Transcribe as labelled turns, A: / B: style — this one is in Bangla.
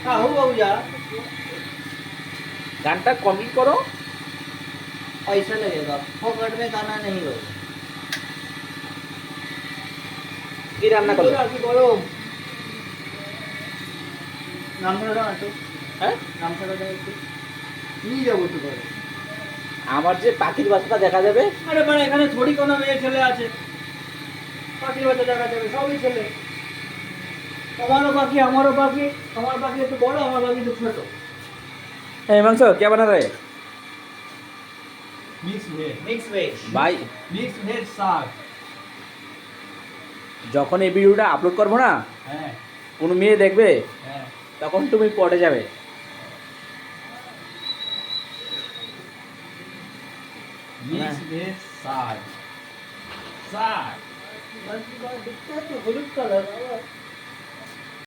A: हाँ हो भैया।
B: গানটা কমই করো।
A: पैसा लगेगा, फोकट में गाना नहीं होगा।
B: কি রান্না করলে?
A: কি বলো, নামটা একটু,
B: হ্যাঁ,
A: নামটা একটু নিয়ে যাবো তো করে।
B: আমার যে পাখির বাসাটা দেখা যাবে।
A: আরে মানে এখানে থোড়ি কোনো মেয়ে ছেলে আছে, পাখির বাচ্চা দেখা যাবে, সবই ছেলে। তোমারও পাখি আমারও পাখি, তোমার পাখি একটু বড়, আমার পাখি একটু ছোট।
B: এই মাংস কে বানা রে
A: মিক্স ভেজ, মিক্স ভেজ,
B: ভাই?
A: মিক্স ভেজ শাক।
B: যখন এই ভিডিওটা আপলোড করবো না,
A: হ্যাঁ
B: কোনো মেয়ে দেখবে,
A: হ্যাঁ,
B: তখন তুমি পটে যাবে।
A: মিক্স ভেজ শাক, শাক। दिखता है तो हलूद कलर।